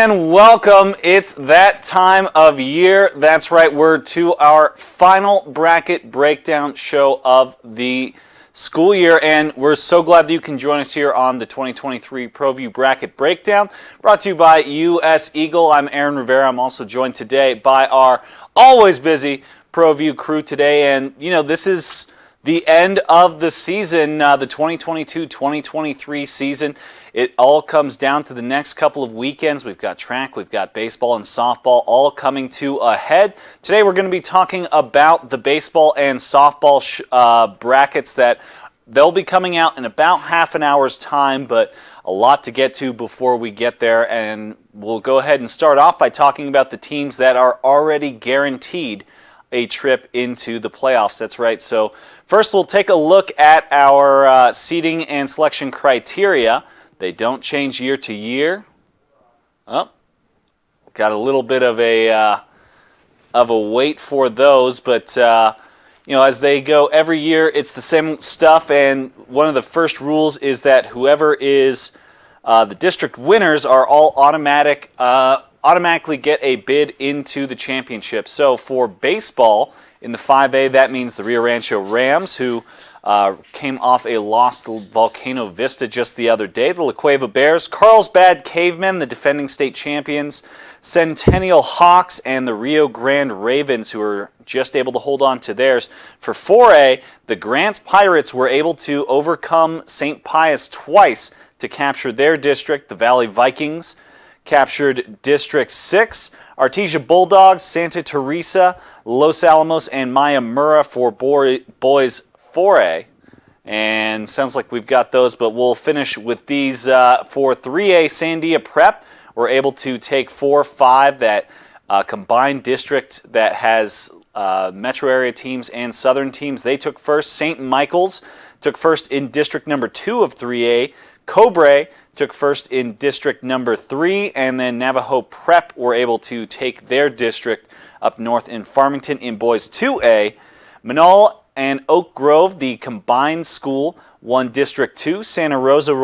and welcome. It's that time of year. That's right, we're to our final bracket breakdown show of the school year, and we're so glad that you can join us here on the 2023 ProView Bracket Breakdown, brought to you by US Eagle. I'm Aaron Rivera. I'm also joined today by our always busy ProView crew today, and this is the end of the season, the 2022-2023 season. It all comes down to the next couple of weekends. We've got track, we've got baseball and softball all coming to a head. Today we're going to be talking about the baseball and softball brackets that they'll be coming out in about half an hour's time, but a lot to get to before we get there. And we'll go ahead and start off by talking about the teams that are already guaranteed a trip into the playoffs. That's right. So first we'll take a look at our seeding and selection criteria. They don't change year to year. Oh, got a little bit of a wait for those, but as they go every year, it's the same stuff. And one of the first rules is that whoever is the district winners are all automatically get a bid into the championship. So for baseball in the 5A, that means the Rio Rancho Rams, who came off a loss to Volcano Vista just the other day, the La Cueva Bears, Carlsbad Cavemen, the defending state champions, Centennial Hawks, and the Rio Grande Ravens, who are just able to hold on to theirs. For 4A, the Grants Pirates were able to overcome St. Pius twice to capture their district. The Valley Vikings captured District 6. Artesia Bulldogs, Santa Teresa, Los Alamos, and Maya Murrah for boys 4A. And sounds like we've got those, but we'll finish with these for 3A. Sandia Prep were able to take 4-5, that combined district that has metro area teams and southern teams. They took first. St. Michael's took first in district number 2 of 3A. Cobre took first in district number 3, and then Navajo Prep were able to take their district up north in Farmington in boys 2A. Manal and Oak Grove, the combined school, won District 2. Santa Rosa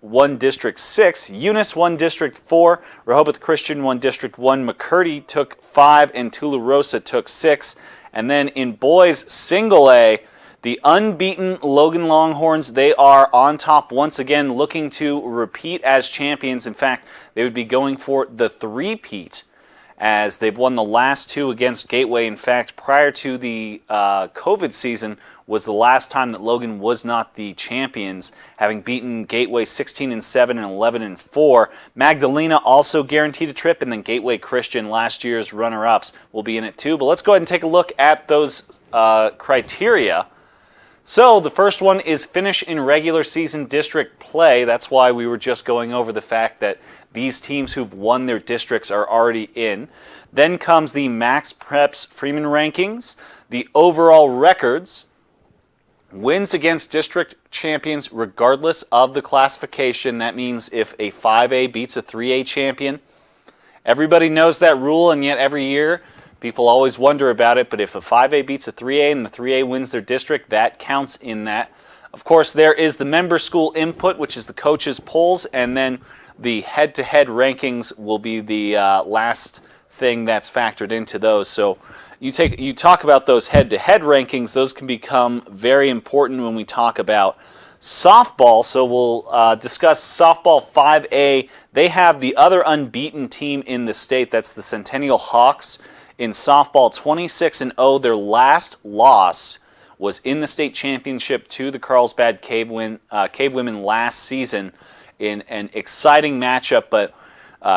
won District 6. Eunice won District 4. Rehoboth Christian won District 1. McCurdy took 5, and Tularosa took 6. And then in boys single A, the unbeaten Logan Longhorns, they are on top once again, looking to repeat as champions. In fact, they would be going for the three-peat, as they've won the last 2 against Gateway. In fact, prior to the COVID season was the last time that Logan was not the champions, having beaten Gateway 16-7 and 11-4. Magdalena also guaranteed a trip, and then Gateway Christian, last year's runner-ups, will be in it too. But let's go ahead and take a look at those criteria. So the first one is finish in regular season district play. That's why we were just going over the fact that these teams who've won their districts are already in. Then comes the Max Preps Freeman rankings, the overall records, wins against district champions regardless of the classification. That means if a 5A beats a 3A champion. Everybody knows that rule, and yet every year people always wonder about it, but if a 5A beats a 3A and the 3A wins their district, that counts in that. Of course, there is the member school input, which is the coaches' polls, and then the head-to-head rankings will be the last thing that's factored into those. So you talk about those head-to-head rankings, those can become very important when we talk about softball. So we'll discuss softball 5A. They have the other unbeaten team in the state, that's the Centennial Hawks. In softball, 26-0, their last loss was in the state championship to the Carlsbad Cave Women last season in an exciting matchup. But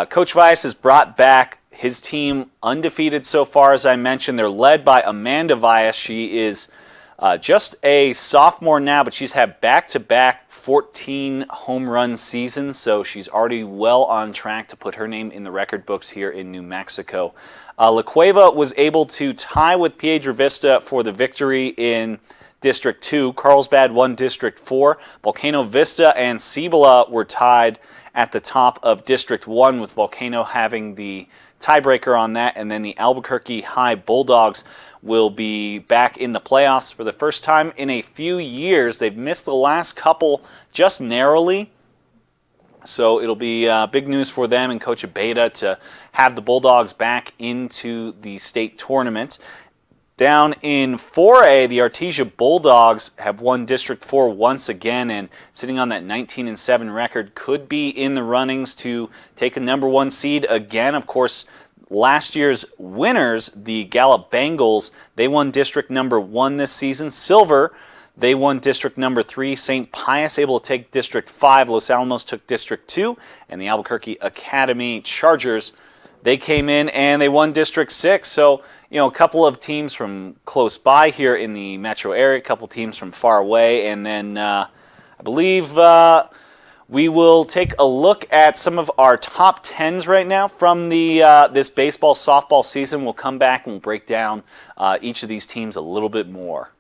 Coach Weiss has brought back his team undefeated so far, as I mentioned. They're led by Amanda Weiss. She is just a sophomore now, but she's had back-to-back 14 home run seasons, so she's already well on track to put her name in the record books here in New Mexico. La Cueva was able to tie with Piedra Vista for the victory in District 2. Carlsbad won District 4. Volcano Vista and Cibola were tied at the top of District 1, with Volcano having the tiebreaker on that, and then the Albuquerque High Bulldogs will be back in the playoffs for the first time in a few years. They've missed the last couple just narrowly, So it'll be big news for them and Coach Abeyta to have the Bulldogs back into the state tournament. Down in 4A, the Artesia Bulldogs have won District 4 once again, and sitting on that 19-7 record, could be in the runnings to take a number 1 seed again. Of course, last year's winners, the Gallup Bengals, they won District number 1 this season. Silver, they won District number 3. St. Pius able to take District 5. Los Alamos took District 2. And the Albuquerque Academy Chargers, they came in and they won District 6. So, a couple of teams from close by here in the metro area, a couple teams from far away. And then I believe we will take a look at some of our top 10s right now from the this baseball softball season. We'll come back and we'll break down each of these teams a little bit more.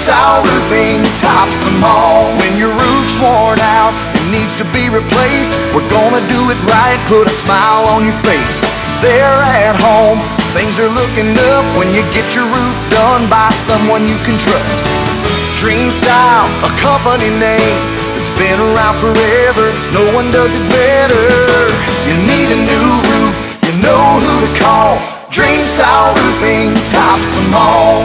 Style roofing tops them all. When your roof's worn out and needs to be replaced, we're gonna do it right, put a smile on your face. There at home, things are looking up when you get your roof done by someone you can trust. Dream Style, a company name that's been around forever, no one does it better. You need a new roof, you know who to call. Dream Style roofing tops them all.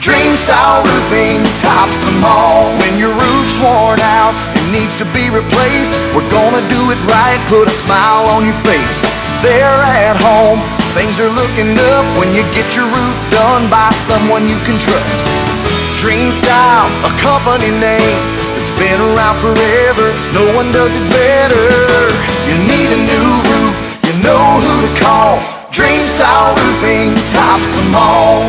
Dream Style roofing tops them all. When your roof's worn out and needs to be replaced, we're gonna do it right, put a smile on your face. There at home, things are looking up when you get your roof done by someone you can trust. Dream Style, a company name that's been around forever, no one does it better. You need a new roof, you know who to call. Dream Style roofing tops them all.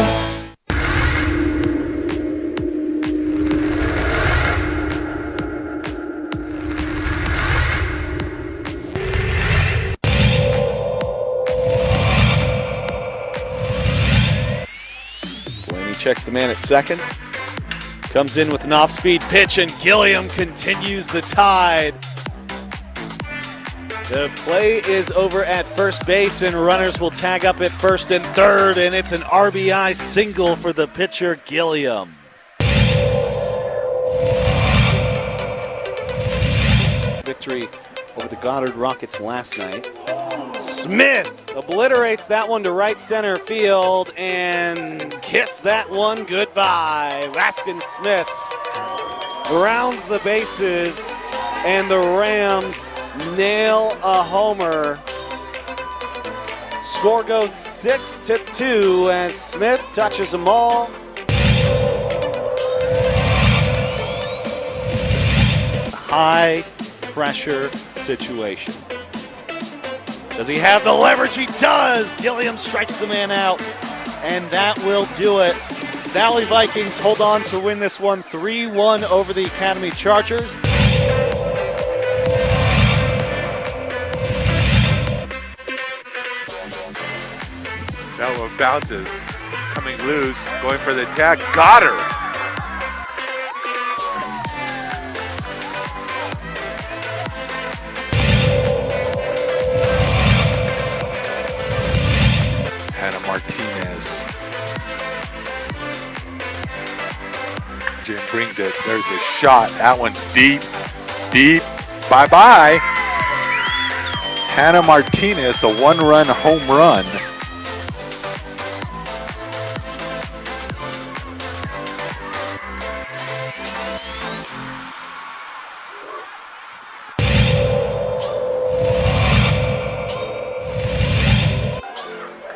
Checks the man at second. Comes in with an off-speed pitch, and Gilliam continues the tide. The play is over at first base, and runners will tag up at first and third, and it's an RBI single for the pitcher, Gilliam. Victory over the Goddard Rockets last night. Smith obliterates that one to right center field and kiss that one goodbye. Raskin Smith rounds the bases, and the Rams nail a homer. Score goes 6-2 as Smith touches them all. High pressure situation. Does he have the leverage? He does! Gilliam strikes the man out, and that will do it. Valley Vikings hold on to win this one 3-1 over the Academy Chargers. That one bounces, coming loose, going for the tag. Goddard! Martinez. Jim brings it. There's a shot. That one's deep. Deep. Bye-bye. Hannah Martinez, a one-run home run.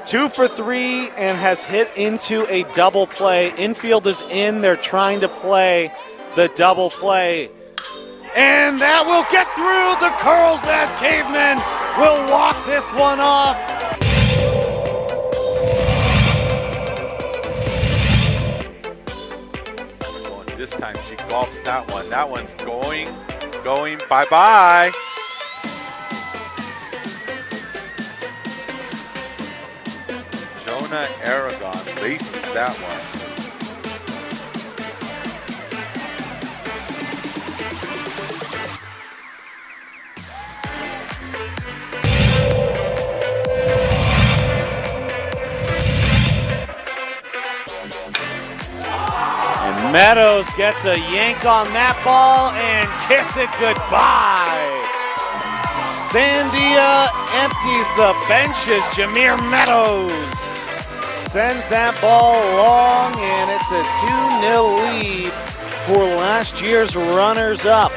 Two for three and has hit into a double play. Infield is in. They're trying to play the double play. And that will get through. The Carlsbad Cavemen will walk this one off. This time she golfs that one. That one's going, bye-bye. Jonah Aragon laces that one. Meadows gets a yank on that ball and kiss it goodbye. Sandia empties the benches. Jameer Meadows sends that ball long, and it's a 2-0 lead for last year's runners-up.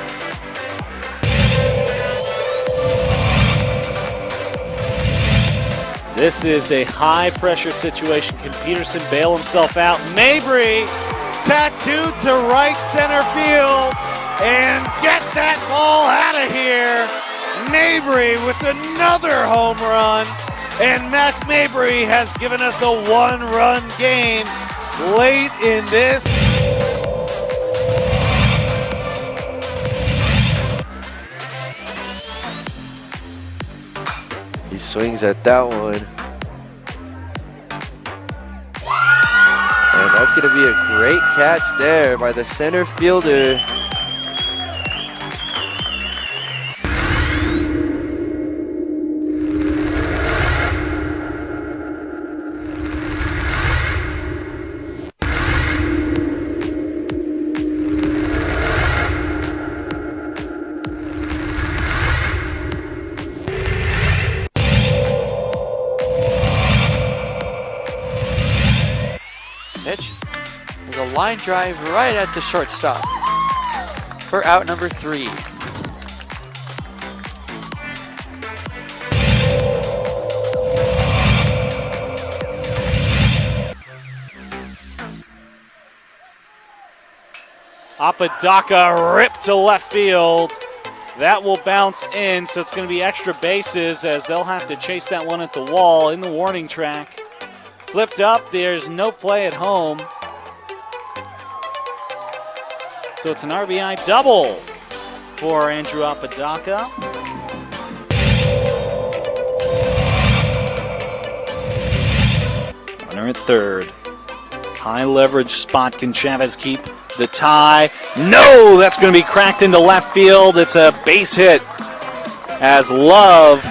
This is a high-pressure situation. Can Peterson bail himself out? Mabry tattooed to right center field, and get that ball out of here. Mabry with another home run, and Mac Mabry has given us a one-run game late in this. He swings at that one. And that's going to be a great catch there by the center fielder. Mitch, there's a line drive right at the shortstop for out number 3. Apodaca ripped to left field. That will bounce in, so it's going to be extra bases as they'll have to chase that one at the wall in the warning track. Flipped up, there's no play at home. So it's an RBI double for Andrew Apodaca. Runner at third. High leverage spot. Can Chavez keep the tie? No! That's going to be cracked into left field. It's a base hit as Love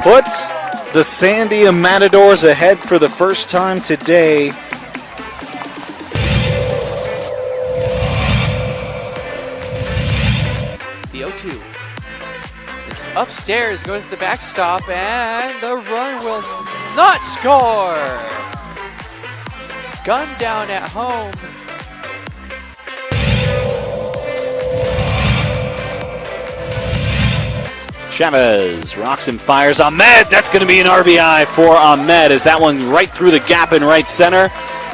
puts the Sandia Matadors ahead for the first time today. The 0-2. It's upstairs, goes to the backstop, and the run will not score. Gun down at home. Chavez rocks and fires. Ahmed, that's going to be an RBI for Ahmed as that one right through the gap in right center.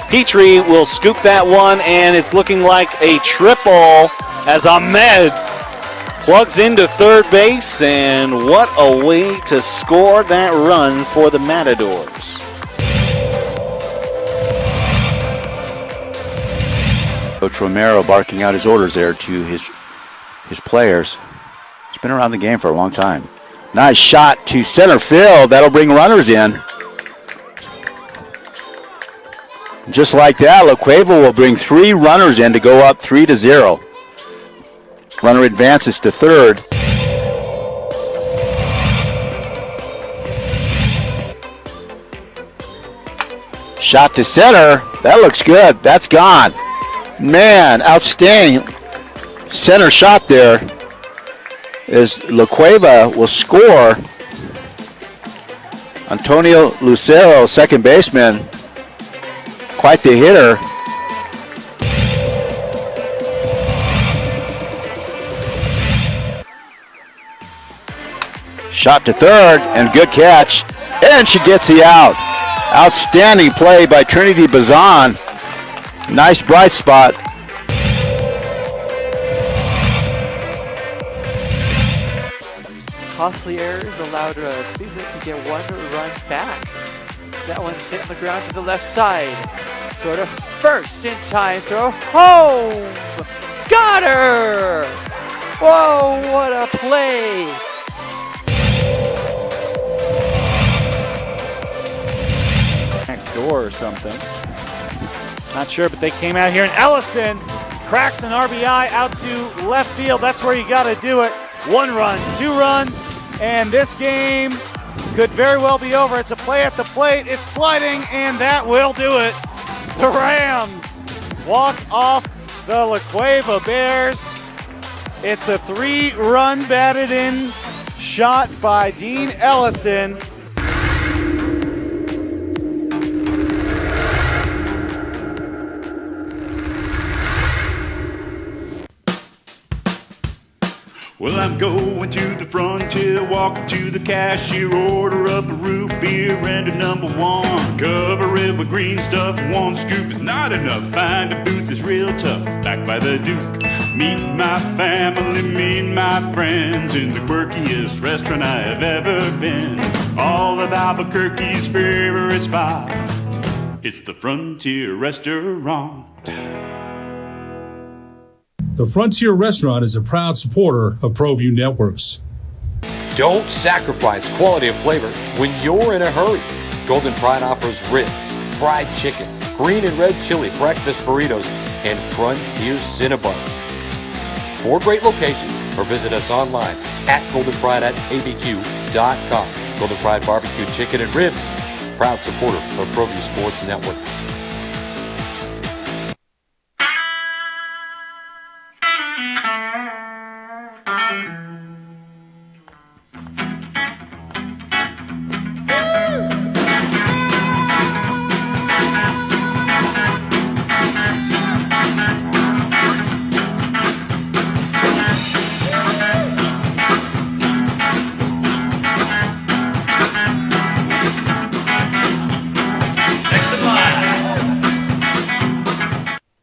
Petrie will scoop that one, and it's looking like a triple as Ahmed plugs into third base, and what a way to score that run for the Matadors. Coach Romero barking out his orders there to his players. He's been around the game for a long time. Nice shot to center field. That'll bring runners in. Just like that, La Cueva will bring 3 runners in to go up 3-0. Runner advances to third. Shot to center. That looks good. That's gone. Man, outstanding center shot there. As La Cueva will score. Antonio Lucero, second baseman, quite the hitter. Shot to third, and good catch. And she gets the out. Outstanding play by Trinity Bazan. Nice bright spot. Costly errors allowed Cleveland to get 1 run back. That one's hit on the ground to the left side. Throw to first in time. Throw home. Got her! Whoa, what a play! Next door or something. Not sure, but they came out here, and Ellison cracks an RBI out to left field. That's where you got to do it. 1 run, 2 run, and this game could very well be over. It's a play at the plate. It's sliding, and that will do it. The Rams walk off the La Cueva Bears. It's a 3-run batted in shot by Dean Ellison. Well, I'm going to the frontier, walking to the cashier, order up a root beer and a number one. Cover it with green stuff, one scoop is not enough. Find a booth is real tough, back by the Duke. Meet my family, meet my friends in the quirkiest restaurant I have ever been. All of Albuquerque's favorite spot, it's the Frontier Restaurant. The Frontier Restaurant is a proud supporter of ProView Networks. Don't sacrifice quality of flavor when you're in a hurry. Golden Pride offers ribs, fried chicken, green and red chili breakfast burritos, and Frontier Cinnabons. 4 great locations, or visit us online at goldenpride@abq.com. Golden Pride Barbecue Chicken and Ribs, proud supporter of ProView Sports Network.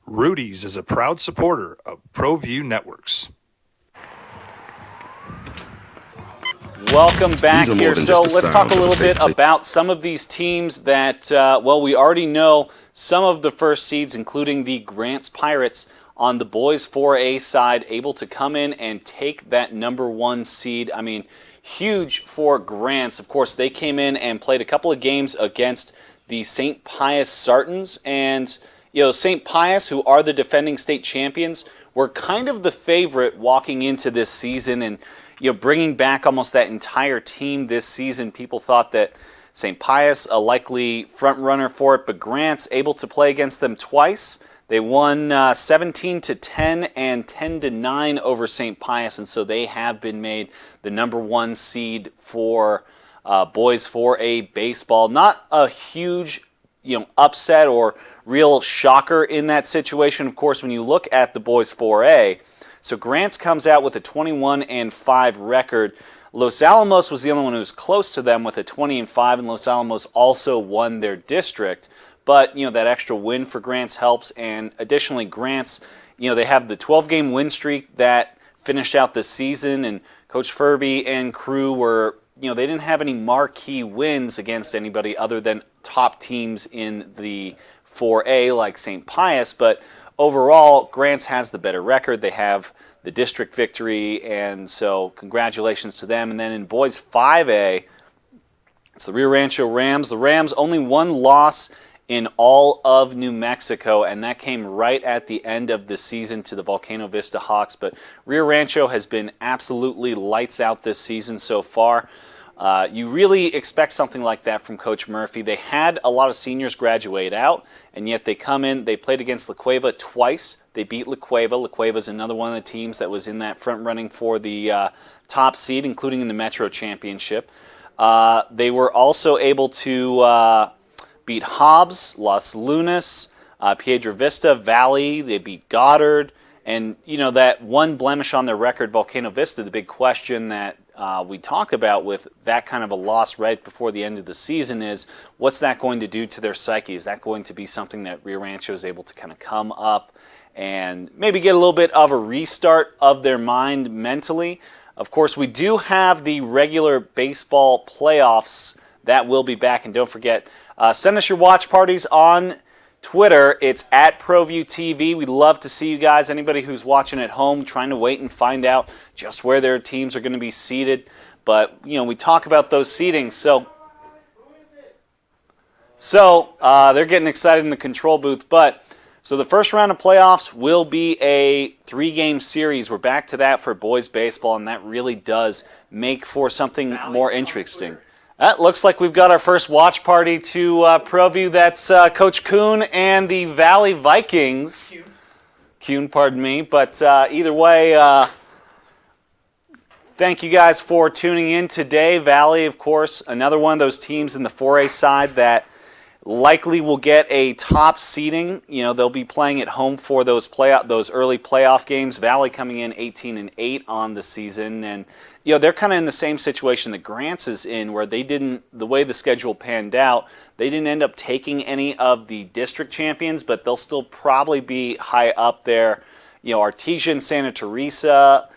Rudy's is a proud supporter of ProView Networks. Welcome back here. So let's talk a little bit safety. about some of these teams that, well, we already know some of the first seeds, including the Grants Pirates on the boys 4A side, able to come in and take that number 1 seed. I mean, huge for Grants. Of course, they came in and played a couple of games against the St. Pius Sartans, and St. Pius, who are the defending state champions, were kind of the favorite walking into this season, and bringing back almost that entire team this season. People thought that St. Pius, a likely front runner for it, but Grants able to play against them twice. They won 17-10 and 10-9 over St. Pius, and so they have been made the number 1 seed for boys 4A baseball. Not a huge upset or real shocker in that situation. Of course, when you look at the boys 4A, so Grants comes out with a 21-5 record. Los Alamos was the only one who was close to them with a 20-5, and Los Alamos also won their district. But that extra win for Grants helps, and additionally, Grants, they have the 12-game win streak that finished out the season, and Coach Furby and crew were, they didn't have any marquee wins against anybody other than top teams in the 4A like St. Pius, but overall, Grants has the better record. They have the district victory, and so congratulations to them. And then in boys 5A, it's the Rio Rancho Rams. The Rams only 1 loss in all of New Mexico, and that came right at the end of the season to the Volcano Vista Hawks. But Rio Rancho has been absolutely lights out this season so far. You really expect something like that from Coach Murphy. They had a lot of seniors graduate out, and yet they come in. They played against La Cueva twice. They beat La Cueva. La Cueva is another one of the teams that was in that front running for the top seed, including in the Metro Championship. They were also able to beat Hobbs, Las Lunas, Piedra Vista, Valley. They beat Goddard. And, that one blemish on their record, Volcano Vista, the big question that we talk about with that kind of a loss right before the end of the season is, what's that going to do to their psyche? Is that going to be something that Rio Rancho is able to kind of come up and maybe get a little bit of a restart of their mind mentally? Of course, we do have the regular baseball playoffs that will be back, and don't forget, send us your watch parties on Twitter. It's at ProView TV. We'd love to see you guys. Anybody who's watching at home, trying to wait and find out just where their teams are going to be seated. But, we talk about those seedings. So they're getting excited in the control booth. But so the first round of playoffs will be a 3-game series. We're back to that for boys baseball, and that really does make for something more interesting. That looks like we've got our first watch party to ProView. That's Coach Kuhn and the Valley Vikings. Kuhn, pardon me. But either way, thank you guys for tuning in today. Valley, of course, another one of those teams in the 4A side that likely will get a top seeding. You know, they'll be playing at home for those early playoff games. Valley coming in 18-8 on the season, and you know they're kind of in the same situation that Grants is in, where they didn't, the way the schedule panned out, they didn't end up taking any of the district champions, but they'll still probably be high up there. You know, Artesia and Santa Teresa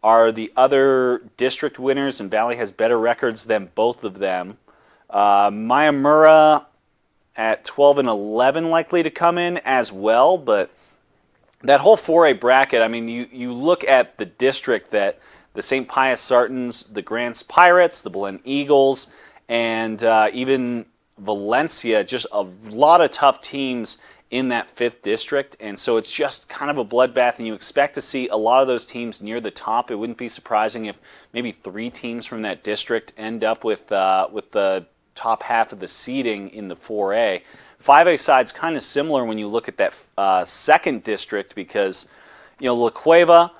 are the other district winners, and Valley has better records than both of them. Mayamura at 12-11 likely to come in as well, but that whole 4A bracket, I mean, you look at the district that the St. Pius Sartans, the Grants Pirates, the Belen Eagles, and even Valencia, just a lot of tough teams in that 5th district, and so it's just kind of a bloodbath, and you expect to see a lot of those teams near the top. It wouldn't be surprising if maybe 3 teams from that district end up with the top half of the seeding in the 4A. 5A side's kind of similar when you look at that 2nd district because, you know, La Cueva,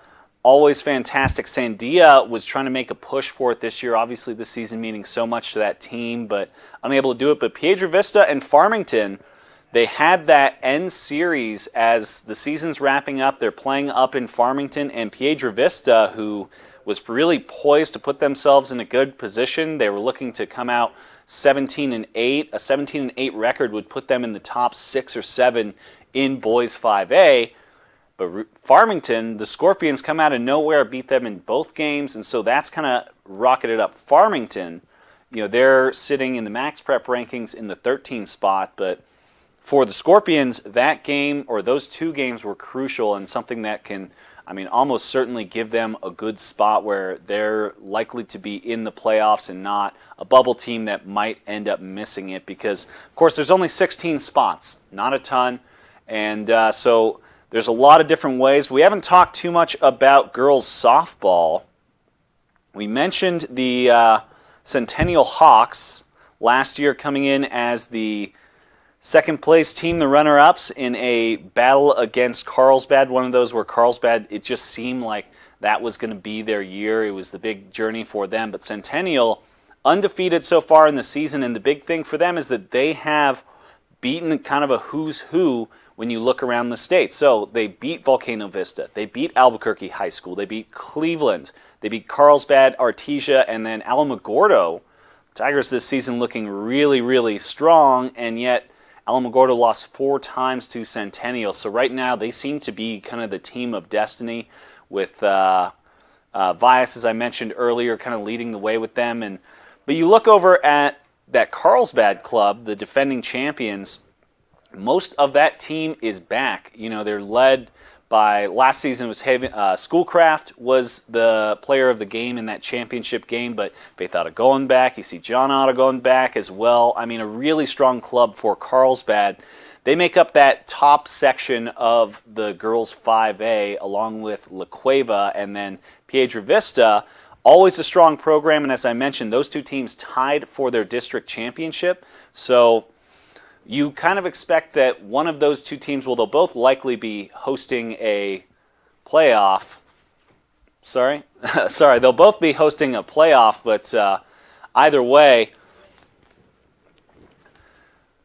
always fantastic. Sandia was trying to make a push for it this year. Obviously, this season meaning so much to that team, but unable to do it. But Piedra Vista and Farmington, they had that end series as the season's wrapping up. They're playing up in Farmington, and Piedra Vista, who was really poised to put themselves in a good position, they were looking to come out 17-8. A 17-8 record would put them in the top 6 or 7 in boys 5A. But Farmington, the Scorpions come out of nowhere, beat them in both games, and so that's kind of rocketed up Farmington. You know, they're sitting in the Max Prep rankings in the 13th spot, but for the Scorpions, that game or those 2 games were crucial and something that can, I mean, almost certainly give them a good spot where they're likely to be in the playoffs and not a bubble team that might end up missing it because, of course, there's only 16 spots, not a ton, and so there's a lot of different ways. We haven't talked too much about girls softball. We mentioned the Centennial Hawks last year coming in as the 2nd place team, the runner-ups in a battle against Carlsbad, one of those where Carlsbad, it just seemed like that was going to be their year. It was the big journey for them. But Centennial, undefeated so far in the season, and the big thing for them is that they have beaten kind of a who's who when you look around the state. So they beat Volcano Vista, they beat Albuquerque High School, they beat Cleveland, they beat Carlsbad, Artesia, and then Alamogordo. Tigers this season looking really, really strong, and yet Alamogordo lost 4 times to Centennial. So right now they seem to be kind of the team of destiny with Vias, as I mentioned earlier, kind of leading the way with them. But you look over at that Carlsbad club, the defending champions, most of that team is back. You know, they're led by, last season was Schoolcraft was the player of the game in that championship game, but Faith Otto going back. You see John Otto going back as well. I mean, a really strong club for Carlsbad. They make up that top section of the girls 5A along with La Cueva and then Piedra Vista. Always a strong program, and as I mentioned, those 2 teams tied for their district championship. So you kind of expect that one of those 2 teams, well, they'll both likely be hosting a playoff. They'll both be hosting a playoff, but either way,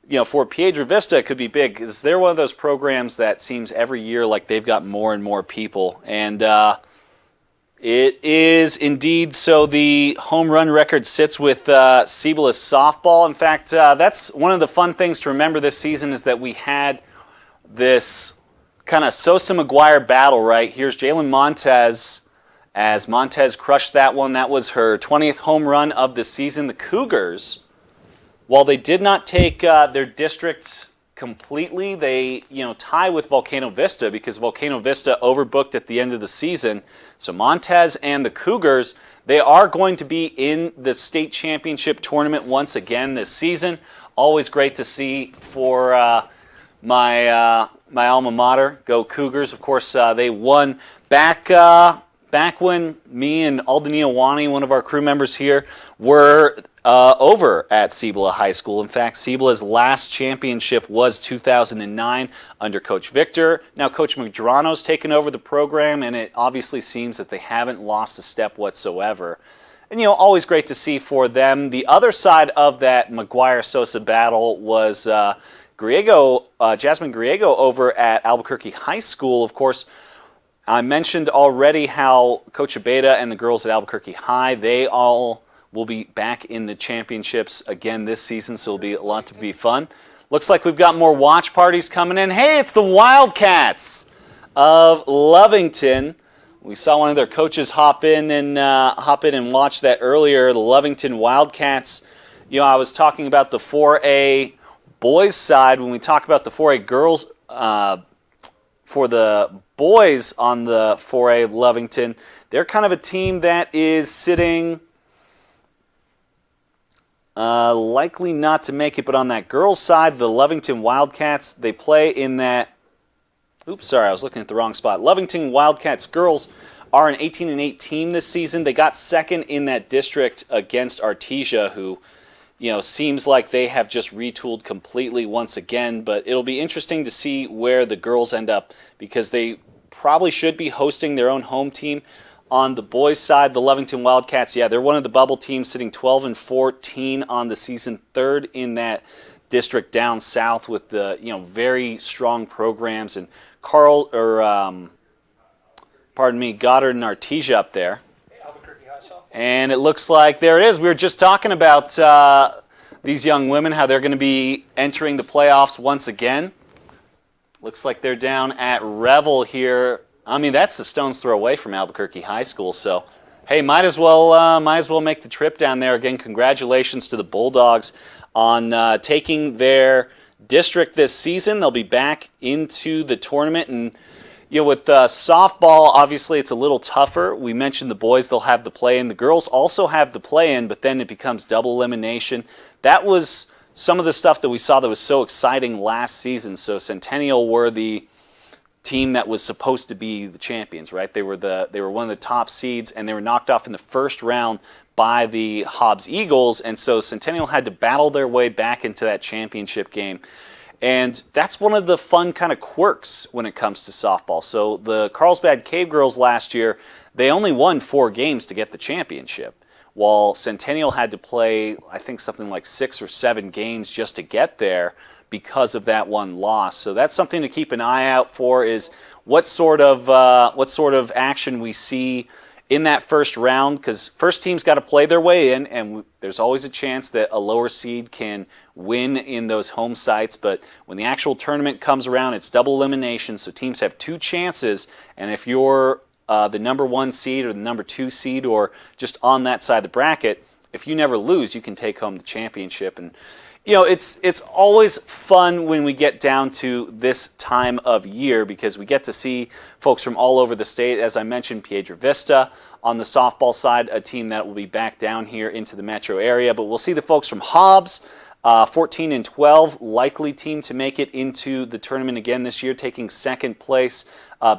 you know, for Piedra Vista, it could be big because they're one of those programs that seems every year like they've got more and more people, and it is indeed so. The home run record sits with Cibola softball. In fact, that's one of the fun things to remember this season is that we had this kind of Sosa-McGuire battle, right? Here's Jalen Montez as Montez crushed that one. That was her 20th home run of the season. The Cougars, while they did not take their district completely, they tie with Volcano Vista because Volcano Vista overbooked at the end of the season. So Montez and the Cougars, they are going to be in the state championship tournament once again this season. Always great to see for my alma mater, go Cougars. Of course, they won back when me and Alden Iowani, one of our crew members here, were over at Cibola High School. In fact, Cibola's last championship was 2009 under Coach Victor. Now Coach Madrano's taken over the program, and it obviously seems that they haven't lost a step whatsoever. And, always great to see for them. The other side of that McGuire-Sosa battle was Jasmine Griego over at Albuquerque High School. Of course, I mentioned already how Coach Abeda and the girls at Albuquerque High, they all will be back in the championships again this season, so it'll be a lot to be fun. Looks like we've got more watch parties coming in. Hey, it's the Wildcats of Lovington. We saw one of their coaches hop in and watch that earlier. The Lovington Wildcats. I was talking about the 4A boys side. When we talk about the 4A girls, for the boys on the 4A Lovington, they're kind of a team that is sitting likely not to make it. But on that girls side, the Lovington Wildcats, they play in that. Oops, sorry, I was looking at the wrong spot. Lovington Wildcats girls are an 18-8 team this season. They got second in that district against Artesia, who, seems like they have just retooled completely once again. But it'll be interesting to see where the girls end up, because they probably should be hosting their own home team. On the boys' side, the Lovington Wildcats, they're one of the bubble teams, sitting 12-14 on the season, third in that district down south with the very strong programs, and Goddard and Artesia up there. And it looks like there it is. We were just talking about these young women, how they're going to be entering the playoffs once again. Looks like they're down at Revel here. I mean, that's a stone's throw away from Albuquerque High School. So, hey, might as well make the trip down there. Again, congratulations to the Bulldogs on taking their district this season. They'll be back into the tournament, and with softball, obviously it's a little tougher. We mentioned the boys, they'll have the play-in. The girls also have the play-in, but then it becomes double elimination. That was some of the stuff that we saw that was so exciting last season. So Centennial were the team that was supposed to be the champions, right? They were one of the top seeds, and they were knocked off in the first round by the Hobbs Eagles, and so Centennial had to battle their way back into that championship game. And that's one of the fun kind of quirks when it comes to softball. So the Carlsbad Cave Girls last year, they only won 4 games to get the championship, while Centennial had to play, I think, something like 6 or 7 games just to get there because of that one loss. So that's something to keep an eye out for, is what sort of action we see in that first round, because first team's got to play their way in, and there's always a chance that a lower seed can win in those home sites. But when the actual tournament comes around, it's double elimination, so teams have 2 chances, and if you're the number 1 seed or the number 2 seed or just on that side of the bracket, if you never lose, you can take home the championship. And it's always fun when we get down to this time of year, because we get to see folks from all over the state. As I mentioned, Piedra Vista on the softball side, a team that will be back down here into the metro area. But we'll see the folks from Hobbs, 14-12, likely team to make it into the tournament again this year, taking second place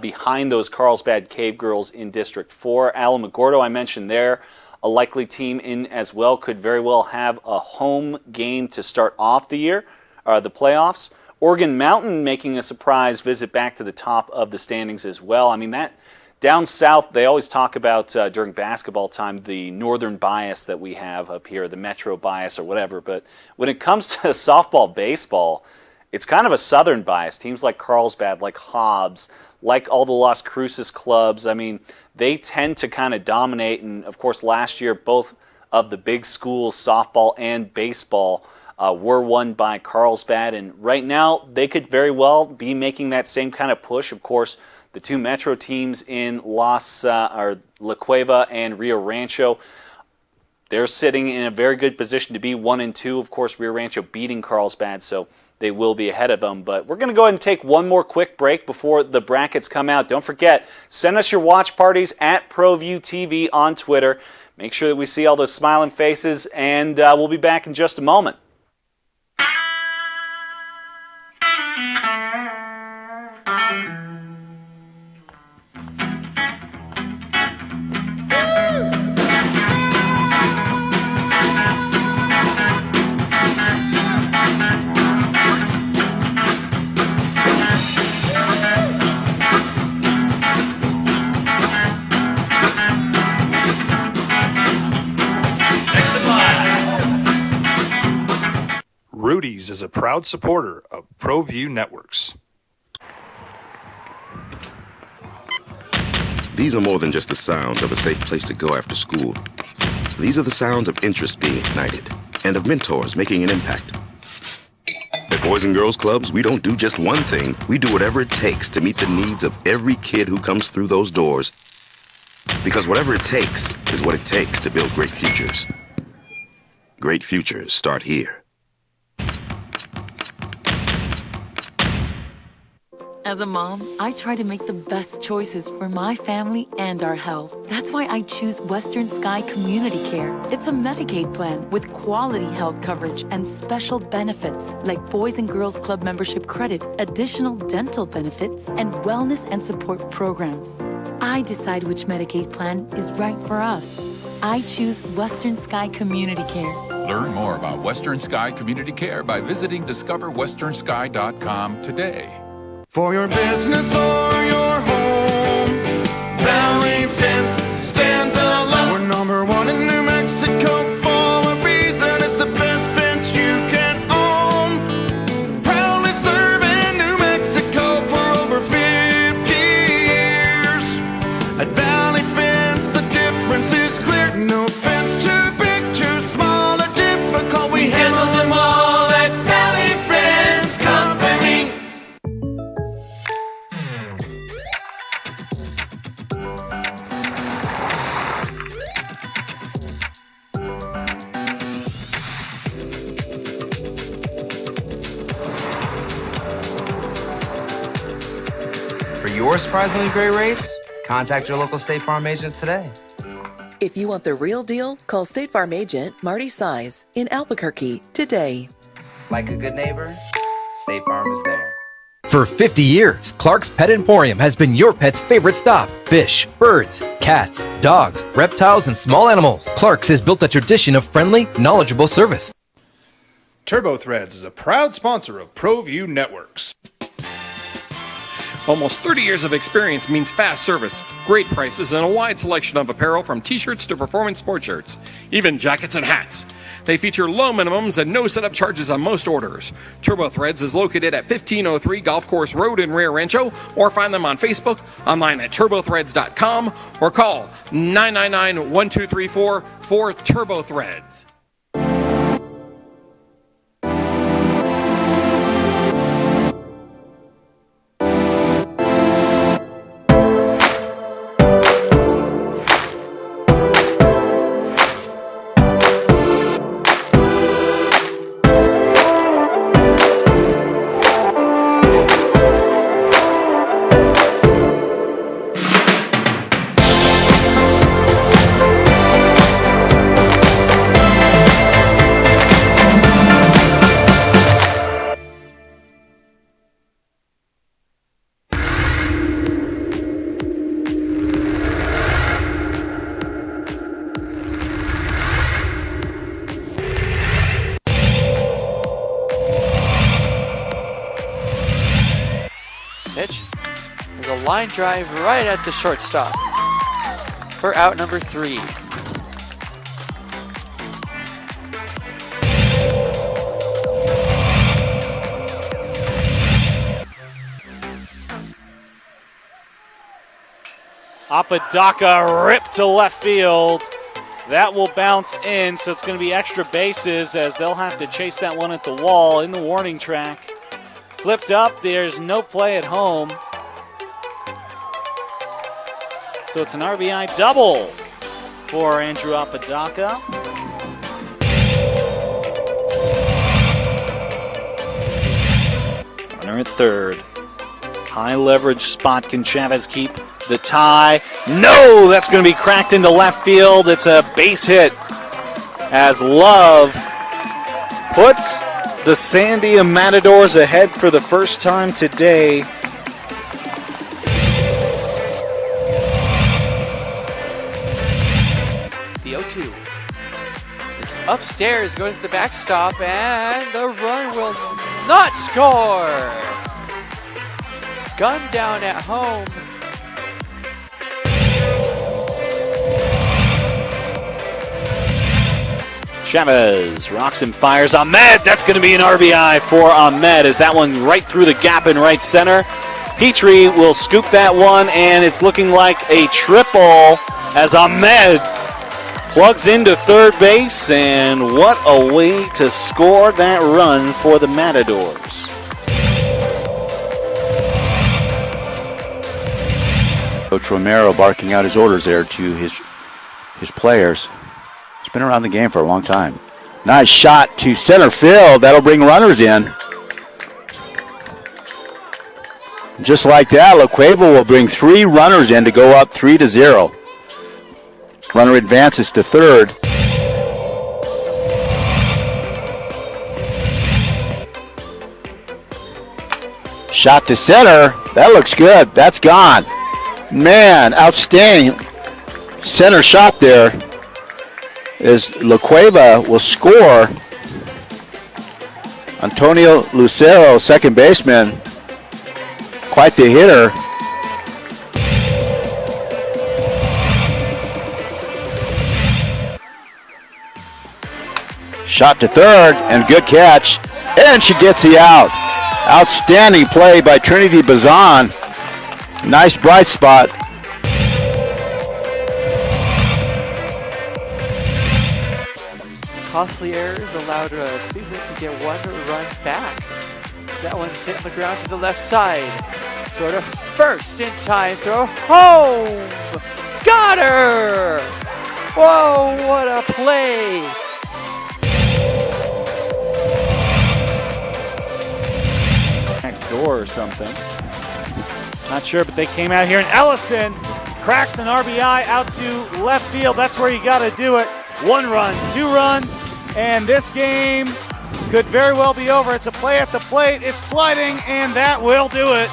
behind those Carlsbad Cave Girls in District 4. Alamogordo, I mentioned there, a likely team in as well, could very well have a home game to start off the year, the playoffs. Oregon Mountain making a surprise visit back to the top of the standings as well. I mean, that down south, they always talk about during basketball time the northern bias that we have up here, the metro bias or whatever. But when it comes to softball, baseball, it's kind of a southern bias. Teams like Carlsbad, like Hobbs, like all the Las Cruces clubs, I mean, they tend to kind of dominate. And, of course, last year, both of the big schools, softball and baseball, were won by Carlsbad. And right now, they could very well be making that same kind of push. Of course, the 2 metro teams in La Cueva and Rio Rancho, they're sitting in a very good position to be 1 and 2. Of course, Rio Rancho beating Carlsbad, so they will be ahead of them. But we're going to go ahead and take one more quick break before the brackets come out. Don't forget, send us your watch parties at ProView TV on Twitter. Make sure that we see all those smiling faces, and we'll be back in just a moment. Industries is a proud supporter of ProView Networks. These are more than just the sounds of a safe place to go after school. These are the sounds of interest being ignited and of mentors making an impact. At Boys and Girls Clubs, we don't do just one thing. We do whatever it takes to meet the needs of every kid who comes through those doors. Because whatever it takes is what it takes to build great futures. Great futures start here. As a mom, I try to make the best choices for my family and our health. That's why I choose Western Sky Community Care. It's a Medicaid plan with quality health coverage and special benefits like Boys and Girls Club membership credit, additional dental benefits, and wellness and support programs. I decide which Medicaid plan is right for us. I choose Western Sky Community Care. Learn more about Western Sky Community Care by visiting discoverwesternsky.com today. For your business or your home, Valley Fence stands alone. We're number one in New Mexico for a reason. It's the best fence you can own. Proudly serving New Mexico for over 50 years. At Valley Fence, the difference is clear. No fence too big, too small, or difficult. We handle them all at Valley Fence Company. For your surprisingly great rates, contact your local State Farm agent today. If you want the real deal, call State Farm agent Marty Size in Albuquerque today. Like a good neighbor, State Farm is there. For 50 years, Clark's Pet Emporium has been your pet's favorite stop. Fish, birds, cats, dogs, reptiles, and small animals. Clark's has built a tradition of friendly, knowledgeable service. TurboThreads is a proud sponsor of ProView Networks. Almost 30 years of experience means fast service, great prices, and a wide selection of apparel from t-shirts to performance sport shirts, even jackets and hats. They feature low minimums and no setup charges on most orders. TurboThreads is located at 1503 Golf Course Road in Rio Rancho, or find them on Facebook, online at turbothreads.com, or call 999-1234 for TurboThreads. Pitch. There's a line drive right at the shortstop for out number 3. Apodaca ripped to left field. That will bounce in, so it's going to be extra bases as they'll have to chase that one at the wall in the warning track. Flipped up, there's no play at home. So it's an RBI double for Andrew Apodaca. Runner at third. High leverage spot. Can Chavez keep the tie? No! That's going to be cracked into left field. It's a base hit as Love puts the Sandia Matadors ahead for the first time today. The 0-2. It's upstairs, goes to the backstop, and the run will not score. Gun down at home. Chavez rocks and fires. Ahmed, that's going to be an RBI for Ahmed as that one right through the gap in right center. Petrie will scoop that one, and it's looking like a triple as Ahmed plugs into third base, and what a way to score that run for the Matadors. Coach Romero barking out his orders there to his players. He's been around the game for a long time. Nice shot to center field. That'll bring runners in. Just like that, La Cueva will bring 3 runners in to go up 3-0. Runner advances to third. Shot to center. That looks good. That's gone. Man, outstanding center shot there. As La Cueva will score. Antonio Lucero, second baseman, quite the hitter. Shot to third, and good catch. And she gets the out. Outstanding play by Trinity Bazan. Nice bright spot. Costly errors allowed Cleveland to get 1 run back. That one's hit on the ground to the left side. Throw to first in time. Throw home. Got her! Whoa, what a play! Next door or something. Not sure, but they came out here, and Ellison cracks an RBI out to left field. That's where you got to do it. 1 run, 2 run, and this game could very well be over. It's a play at the plate. It's sliding, and that will do it.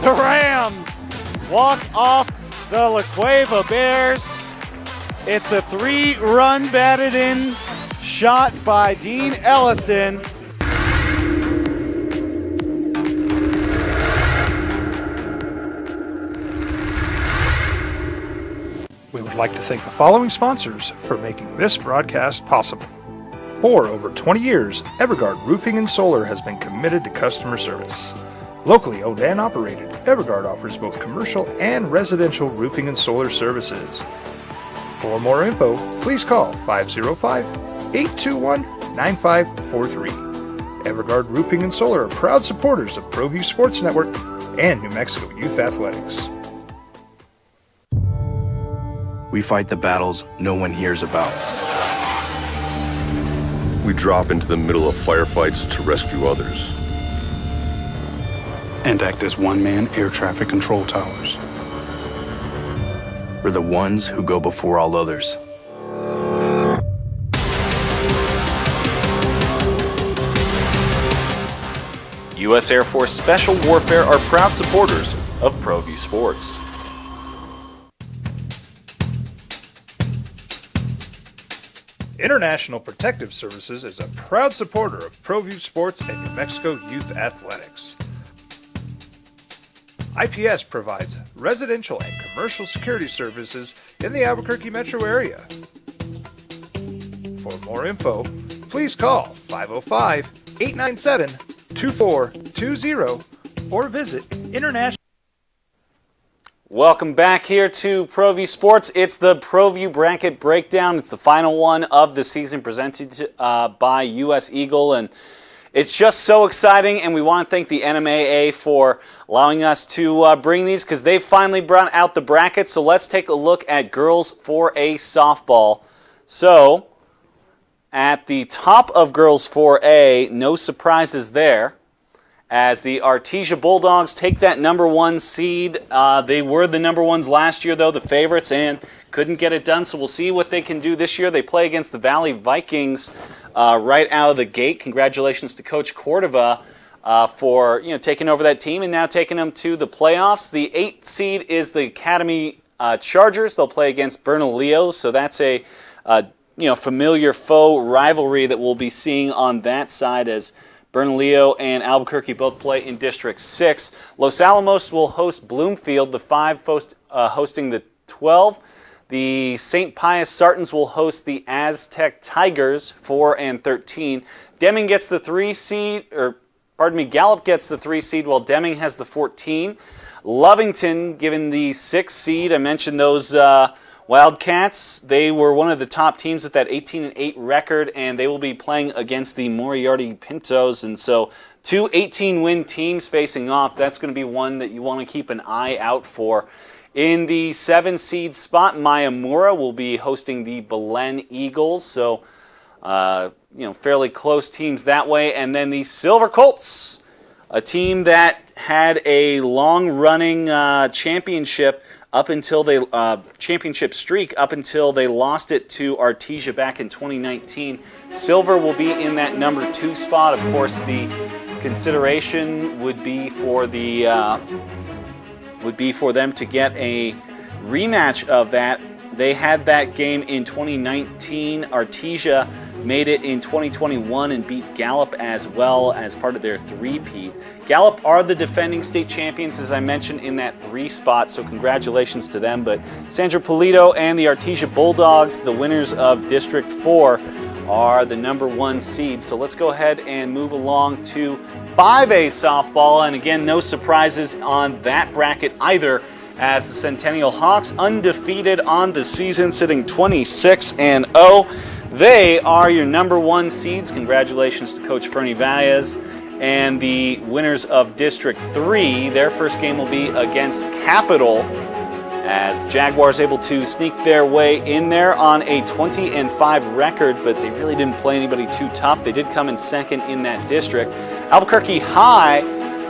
The Rams walk off the La Cueva Bears. It's a 3-run batted in shot by Dean Ellison. We would like to thank the following sponsors for making this broadcast possible. For over 20 years, Evergard Roofing and Solar has been committed to customer service. Locally owned and operated, Evergard offers both commercial and residential roofing and solar services. For more info, please call 505-821-9543. Evergard Roofing and Solar are proud supporters of ProView Sports Network and New Mexico Youth Athletics. We fight the battles no one hears about. We drop into the middle of firefights to rescue others. And act as one-man air traffic control towers. We're the ones who go before all others. U.S. Air Force Special Warfare are proud supporters of ProView Sports. International Protective Services is a proud supporter of ProView Sports and New Mexico Youth Athletics. IPS provides residential and commercial security services in the Albuquerque metro area. For more info, please call 505-897-2420 or visit International. Welcome back here to ProView Sports. It's the ProView Bracket Breakdown. It's the final one of the season presented by US Eagle, and it's just so exciting, and we want to thank the NMAA for allowing us to bring these because they've finally brought out the bracket. So let's take a look at girls 4A softball. So at the top of girls 4A, no surprises there, as the Artesia Bulldogs take that #1 seed. They were the #1s last year, though, the favorites, and couldn't get it done. So we'll see what they can do this year. They play against the Valley Vikings right out of the gate. Congratulations to Coach Cordova for taking over that team and now taking them to the playoffs. The 8th seed is the Academy Chargers. They'll play against Bernalillo, so that's a familiar foe rivalry that we'll be seeing on that side as Bernalillo and Albuquerque both play in District 6. Los Alamos will host Bloomfield, the 5 hosting the 12. The St. Pius Sartans will host the Aztec Tigers, 4 and 13. Deming gets the 3 seed, Gallup gets the 3 seed, while Deming has the 14. Lovington given the 6 seed. I mentioned those Wildcats. They were one of the top teams with that 18-8 record, and they will be playing against the Moriarty Pintos. And so 2 18-win teams facing off. That's going to be one that you want to keep an eye out for. In the 7 seed spot, Mayamura will be hosting the Belen Eagles. So, fairly close teams that way. And then the Silver Colts, a team that had a long-running championship streak up until they lost it to Artesia back in 2019. Silver will be in that number 2 spot. Of course, the consideration would be for them to get a rematch of that. They had that game in 2019. Artesia made it in 2021 and beat Gallup as well as part of their 3-peat. Gallup are the defending state champions, as I mentioned, in that 3 spot, so congratulations to them. But Sandra Polito and the Artesia Bulldogs, the winners of District 4, are the number 1 seed. So let's go ahead and move along to 5A softball, and again, no surprises on that bracket either, as the Centennial Hawks, undefeated on the season, sitting 26-0. They are your number 1 seeds. Congratulations to Coach Fernie Valles. And the winners of District 3, their first game will be against Capital, as the Jaguars able to sneak their way in there on a 20-5 record, but they really didn't play anybody too tough. They did come in second in that district. Albuquerque High,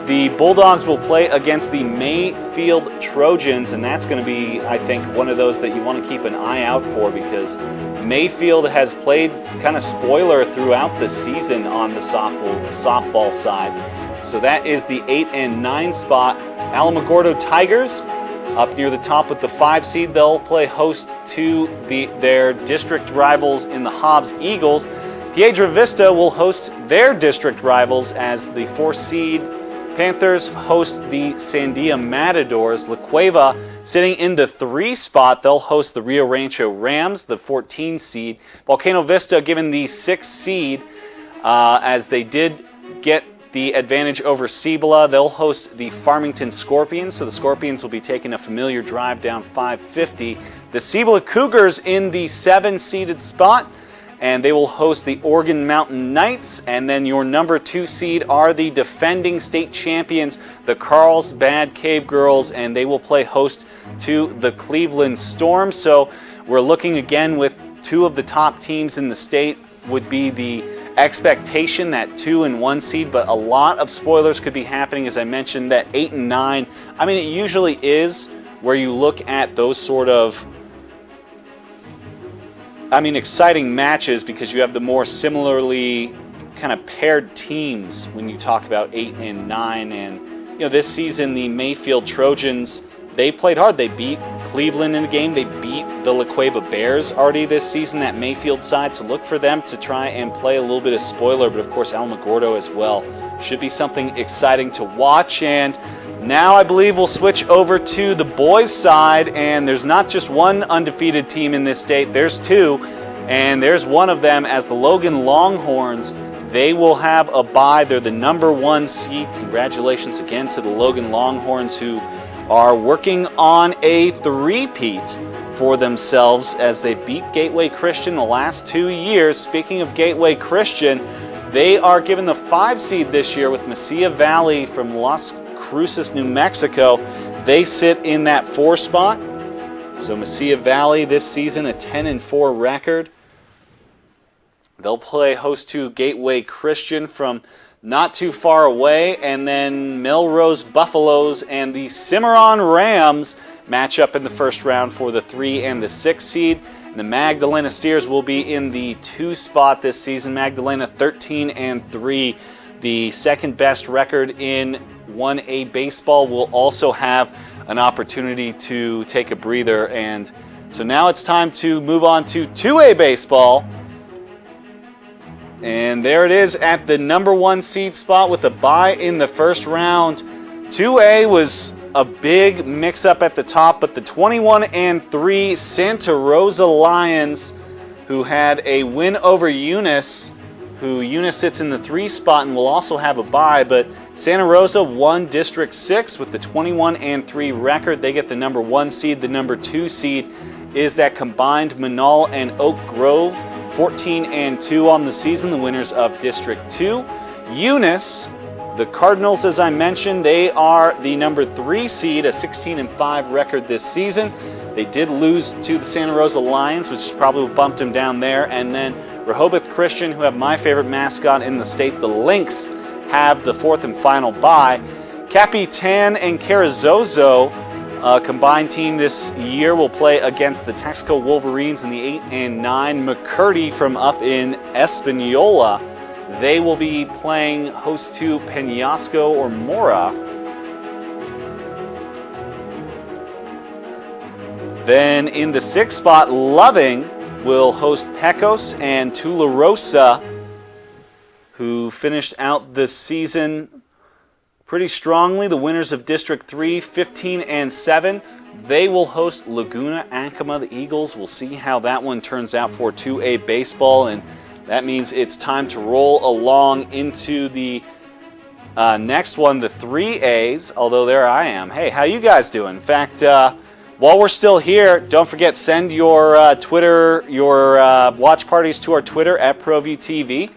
the Bulldogs will play against the Mayfield Trojans, and that's going to be, I think, one of those that you want to keep an eye out for, because Mayfield has played kind of spoiler throughout the season on the softball side. So that is the 8 and 9 spot. Alamogordo Tigers up near the top with the 5 seed. They'll play host to their district rivals in the Hobbs Eagles. Piedra Vista will host their district rivals as the 4 seed. Panthers host the Sandia Matadors. La Cueva sitting in the 3 spot. They'll host the Rio Rancho Rams, the 14 seed. Volcano Vista given the 6 seed as they did get the advantage over Cibola. They'll host the Farmington Scorpions, so the Scorpions will be taking a familiar drive down 550. The Cibola Cougars in the 7-seeded spot, and they will host the Oregon Mountain Knights. And then your number 2 seed are the defending state champions, the Carlsbad Cave Girls, and they will play host to the Cleveland Storm. So we're looking again with 2 of the top teams in the state would be the expectation, that 2 and 1 seed, but a lot of spoilers could be happening, as I mentioned, that 8 and 9. I mean, it usually is where you look at those sort of exciting matches, because you have the more similarly kind of paired teams when you talk about 8 and 9. And this season the Mayfield Trojans, they played hard. They beat Cleveland in a game. They beat the La Cueva Bears already this season, that Mayfield side. So look for them to try and play a little bit of spoiler, but of course Alamogordo as well. Should be something exciting to watch. And now I believe we'll switch over to the boys side, and there's not just one undefeated team in this state, there's 2, and there's one of them as the Logan Longhorns. They will have a bye. They're the number 1 seed. Congratulations again to the Logan Longhorns, who are working on a 3-peat for themselves as they beat Gateway Christian the last 2 years. Speaking of Gateway Christian, they are given the 5 seed this year with Mesilla Valley from Las Cruces, New Mexico. They sit in that 4 spot. So Mesilla Valley this season, a 10-4 record. They'll play host to Gateway Christian from not too far away, and then Melrose Buffaloes and the Cimarron Rams match up in the first round for the 3 and the 6 seed. And the Magdalena Steers will be in the 2 spot this season. Magdalena 13-3, the second best record in 1A baseball, will also have an opportunity to take a breather. And so now it's time to move on to 2A baseball. And there it is at the number 1 seed spot with a bye in the first round. 2A was a big mix-up at the top, but the 21-3 Santa Rosa Lions, who had a win over Eunice, who Eunice sits in the 3 spot and will also have a bye, but Santa Rosa won District 6 with the 21-3 record. They get the number 1 seed. The number 2 seed is that combined Manal and Oak Grove, 14-2 on the season, the winners of District 2. Eunice, the Cardinals, as I mentioned, they are the number 3 seed, a 16-5 record this season. They did lose to the Santa Rosa Lions, which is probably what bumped them down there. And then Rehoboth Christian, who have my favorite mascot in the state, the Lynx, have the 4th and final bye. Capitan and Carrizozo, a combined team this year, will play against the Texaco Wolverines in the 8-9. McCurdy from up in Espanola, they will be playing host to Penasco or Mora. Then in the 6th spot, Loving will host Pecos and Tularosa, who finished out this season pretty strongly. The winners of District 3, 15-7. They will host Laguna Acoma, the Eagles. We'll see how that one turns out for 2A baseball, and that means it's time to roll along into the next one, the 3As, although there I am. Hey, how you guys doing? In fact, while we're still here, don't forget, send your Twitter, your watch parties to our Twitter at ProView TV.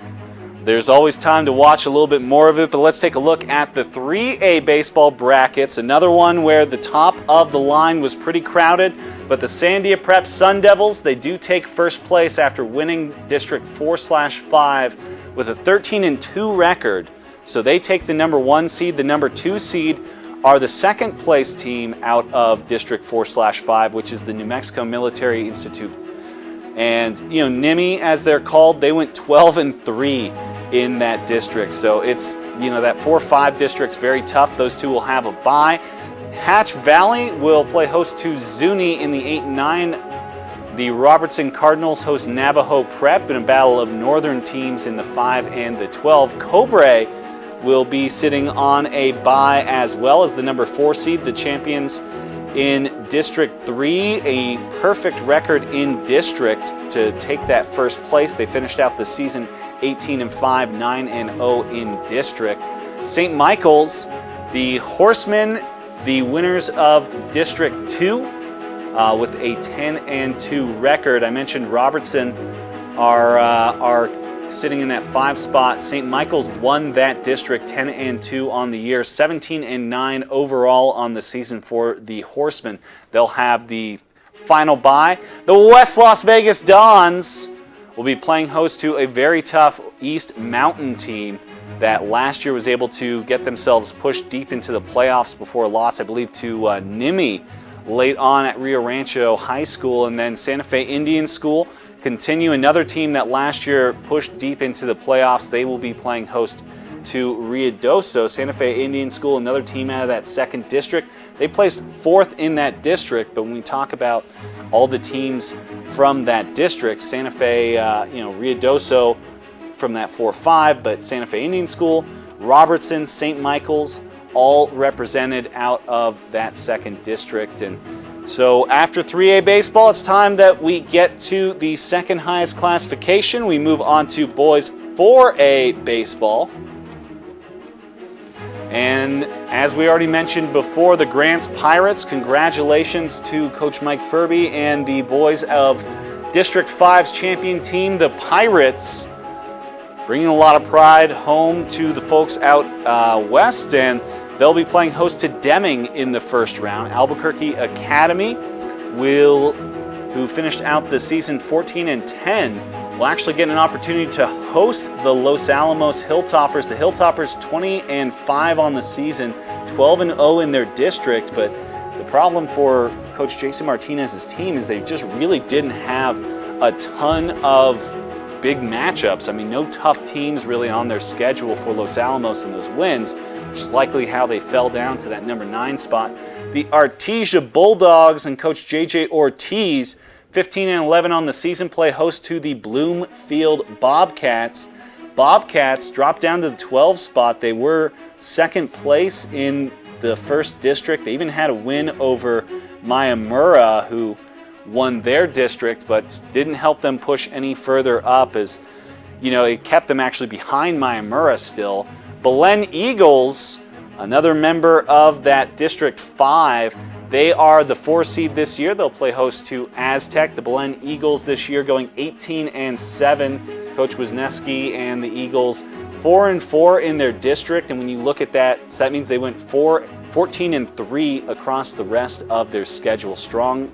There's always time to watch a little bit more of it, but let's take a look at the 3A baseball brackets. Another one where the top of the line was pretty crowded, but the Sandia Prep Sun Devils, they do take first place after winning District 4/5 with a 13-2 record. So they take the number 1 seed. The number 2 seed are the 2nd place team out of District 4/5, which is the New Mexico Military Institute. And, you know, NIMI, as they're called, they went 12-3 in that district. So it's, you know, that 4-5 district's very tough. Those two will have a bye. Hatch Valley will play host to Zuni in the 8-9. The Robertson Cardinals host Navajo Prep in a battle of northern teams in the 5 and the 12. Cobre will be sitting on a bye as well as the number 4 seed, the champions in District 3, a perfect record in district to take that first place. They finished out the season 18-5, 9-0 in district. St. Michael's, the Horsemen, the winners of District 2 with a 10-2 record. I mentioned Robertson are sitting in that 5 spot. St. Michael's won that district 10-2 on the year, 17-9 overall on the season for the Horsemen. They'll have the final bye. The West Las Vegas Dons will be playing host to a very tough East Mountain team that last year was able to get themselves pushed deep into the playoffs before a loss, I believe, to NIMI late on at Rio Rancho High School. And then Santa Fe Indian School continue, another team that last year pushed deep into the playoffs. They will be playing host to Ruidoso. Santa Fe Indian School, another team out of that 2nd district. They placed 4th in that district, but when we talk about all the teams from that district, Santa Fe, Ruidoso from that 4-5, but Santa Fe Indian School, Robertson, St. Michael's, all represented out of that 2nd district. And so after 3A baseball, it's time that we get to the 2nd highest classification. We move on to boys 4A baseball. And as we already mentioned before, the Grants Pirates, congratulations to Coach Mike Furby and the boys of District 5's champion team, the Pirates, bringing a lot of pride home to the folks out west, and they'll be playing host to Deming in the first round. Albuquerque Academy, who finished out the season 14-10, will actually get an opportunity to host the Los Alamos Hilltoppers. The Hilltoppers 20-5 on the season, 12-0 in their district, but the problem for Coach Jason Martinez's team is they just really didn't have a ton of big matchups. I mean, no tough teams really on their schedule for Los Alamos in those wins, which is likely how they fell down to that number 9 spot. The Artesia Bulldogs and Coach J.J. Ortiz, 15-11 on the season, play host to the Bloomfield Bobcats. Bobcats dropped down to the 12 spot. They were 2nd place in the first district. They even had a win over Mayamura, who won their district, but didn't help them push any further up, as it kept them actually behind Mayamura still. Belen Eagles, another member of that District 5, they are the 4 seed this year. They'll play host to Aztec. The Belen Eagles this year going 18-7. Coach Wisniewski and the Eagles 4-4 in their district, and when you look at that, so that means they went 14-3 across the rest of their schedule. Strong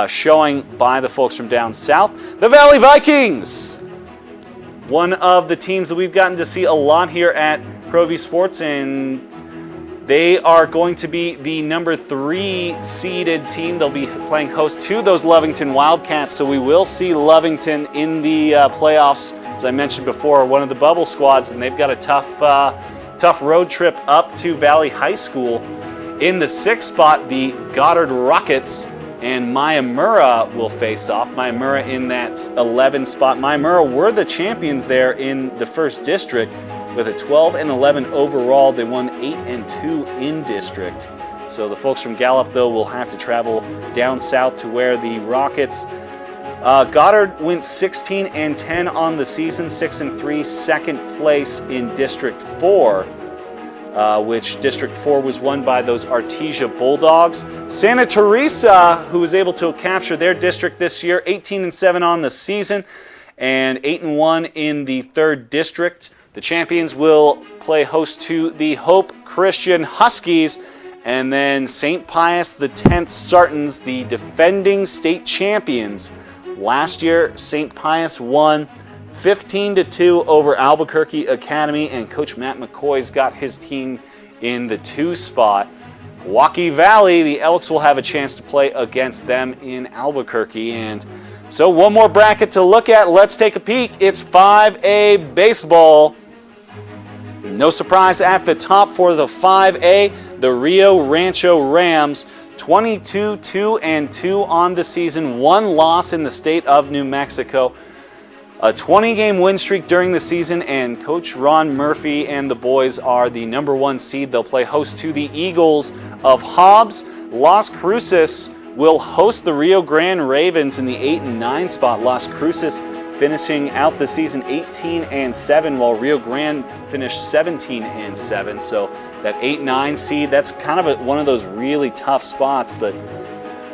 showing by the folks from down south. The Valley Vikings, one of the teams that we've gotten to see a lot here at ProView Sports, and they are going to be the number 3 seeded team. They'll be playing host to those Lovington Wildcats, so we will see Lovington in the playoffs. As I mentioned before, one of the bubble squads, and they've got a tough road trip up to Valley High School. In the 6th spot, the Goddard Rockets and Mayamura will face off. Mayamura in that 11 spot. Mayamura were the champions there in the first district with a 12-11 overall. They won 8-2 in district. So the folks from Gallup, though, will have to travel down south to where the Rockets. Goddard went 16-10 on the season, 6-3, second place in District 4. Which District 4 was won by those Artesia Bulldogs. Santa Teresa, who was able to capture their district this year, 18-7 on the season and 8-1 in the 3rd district. The champions will play host to the Hope Christian Huskies, and then St. Pius X Sartans, the defending state champions. Last year, St. Pius won 15-2 over Albuquerque Academy, and Coach Matt McCoy's got his team in the 2 spot. Waukee Valley, the Elks will have a chance to play against them in Albuquerque. And so one more bracket to look at. Let's take a peek. It's 5A baseball. No surprise at the top for the 5A, the Rio Rancho Rams. 22-2-2 on the season, 1 loss in the state of New Mexico. A 20-game win streak during the season, and Coach Ron Murphy and the boys are the number 1 seed. They'll play host to the Eagles of Hobbs. Las Cruces will host the Rio Grande Ravens in the 8 and 9 spot. Las Cruces finishing out the season 18-7, while Rio Grande finished 17-7. So that 8-9 seed, that's kind of one of those really tough spots, but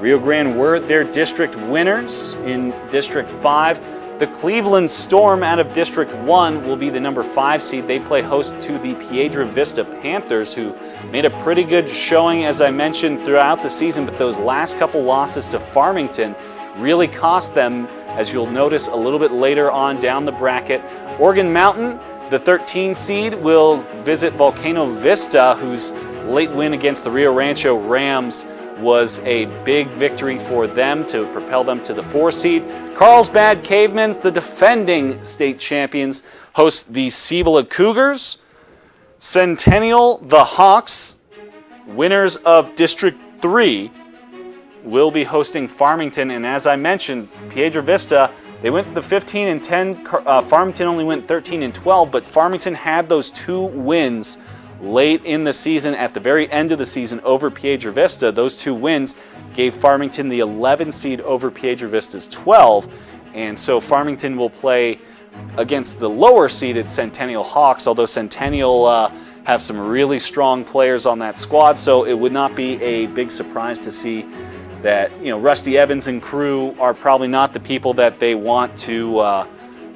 Rio Grande were their district winners in District 5. The Cleveland Storm out of District 1 will be the number 5 seed. They play host to the Piedra Vista Panthers, who made a pretty good showing, as I mentioned, throughout the season, but those last couple losses to Farmington really cost them, as you'll notice a little bit later on down the bracket. Organ Mountain, the 13 seed, will visit Volcano Vista, whose late win against the Rio Rancho Rams was a big victory for them to propel them to the 4 seed. Carlsbad Cavemans, the defending state champions, host the Cibola Cougars. Centennial, the Hawks, winners of District 3, will be hosting Farmington. And as I mentioned, Piedra Vista, they went the 15-10. Farmington only went 13-12, but Farmington had those 2 wins late in the season, at the very end of the season, over Piedra Vista. Those 2 wins gave Farmington the 11 seed over Piedra Vista's 12, and so Farmington will play against the lower seeded Centennial Hawks, although Centennial have some really strong players on that squad, so it would not be a big surprise to see that Rusty Evans and crew are probably not the people that they want to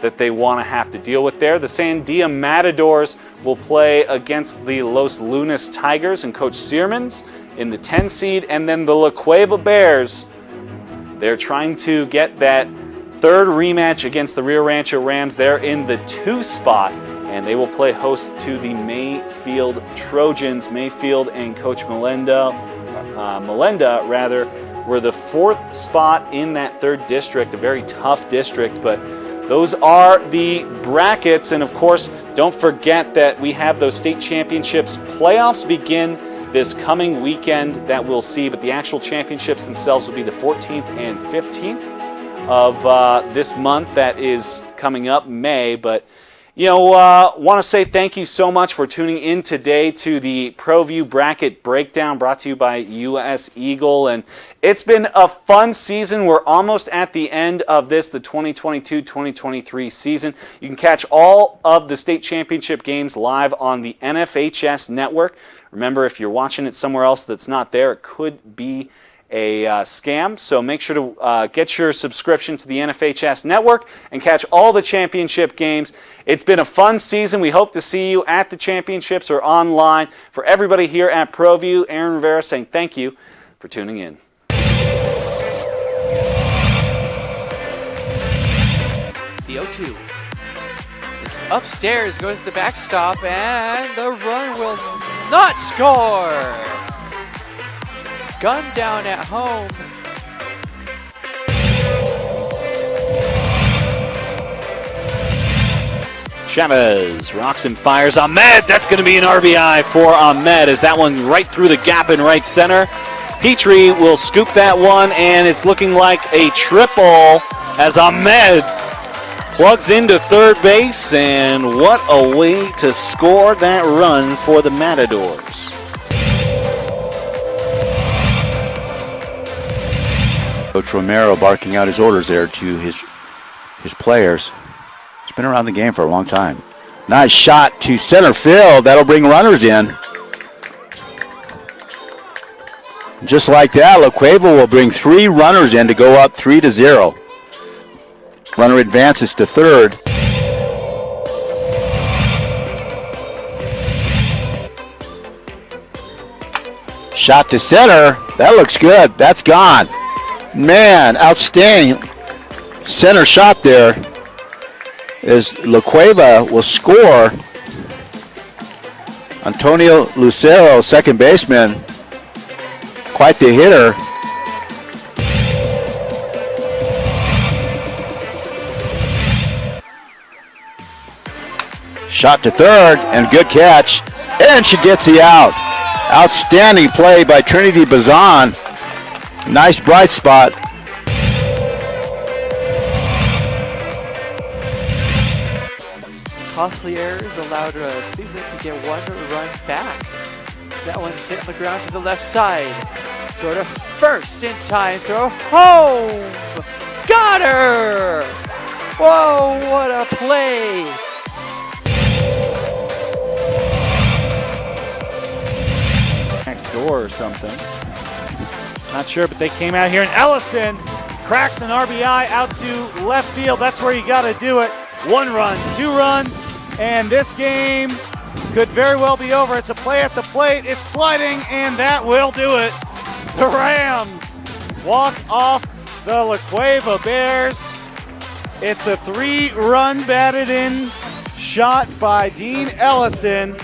have to deal with there. The Sandia Matadors will play against the Los Lunas Tigers and Coach Searmans in the 10 seed, and then the La Cueva Bears, they're trying to get that 3rd rematch against the Rio Rancho Rams. They're in the 2 spot, and they will play host to the Mayfield Trojans. Mayfield and Coach Melinda were the 4th spot in that 3rd district, a very tough district, but those are the brackets. And of course, don't forget that we have those state championships. Playoffs begin this coming weekend that we'll see, but the actual championships themselves will be the 14th and 15th of this month that is coming up, May. But Want to say thank you so much for tuning in today to the ProView Bracket Breakdown brought to you by US Eagle. And it's been a fun season. We're almost at the end of the 2022-2023 season. You can catch all of the state championship games live on the NFHS network. Remember, if you're watching it somewhere else that's not there, it could be a scam, so make sure to get your subscription to the NFHS network and catch all the championship games. It's been a fun season. We hope to see you at the championships or online. For everybody here at ProView, Aaron Rivera saying thank you for tuning in. The 0-2. It's upstairs, goes to the backstop, and the run will not score. Gun down at home. Chavez rocks and fires. Ahmed, that's going to be an RBI for Ahmed as that one right through the gap in right center. Petrie will scoop that one, and it's looking like a triple as Ahmed plugs into third base, and what a way to score that run for the Matadors. Coach Romero barking out his orders there to his players. He's been around the game for a long time. Nice shot to center field. That'll bring runners in. Just like that, La Cueva will bring 3 runners in to go up 3-0. Runner advances to third. Shot to center. That looks good. That's gone. Man, outstanding center shot there as La Cueva will score. Antonio Lucero, second baseman, quite the hitter. Shot to third, and good catch, and she gets the out. Outstanding play by Trinity Bazan. Nice bright spot. Costly errors allowed Cleveland to get 1 run back. That one hit on the ground to the left side. Throw to first in time. Throw home. Got her! Whoa, what a play! Next door or something. Not sure, but they came out here, and Ellison cracks an RBI out to left field. That's where you got to do it. 1 run, 2 run, and this game could very well be over. It's a play at the plate. It's sliding, and that will do it. The Rams walk off the La Cueva Bears. It's a 3-run batted in shot by Dean Ellison.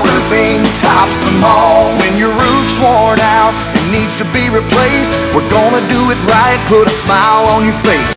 Roofing tops them all. When your roof's worn out and needs to be replaced, we're gonna do it right, put a smile on your face.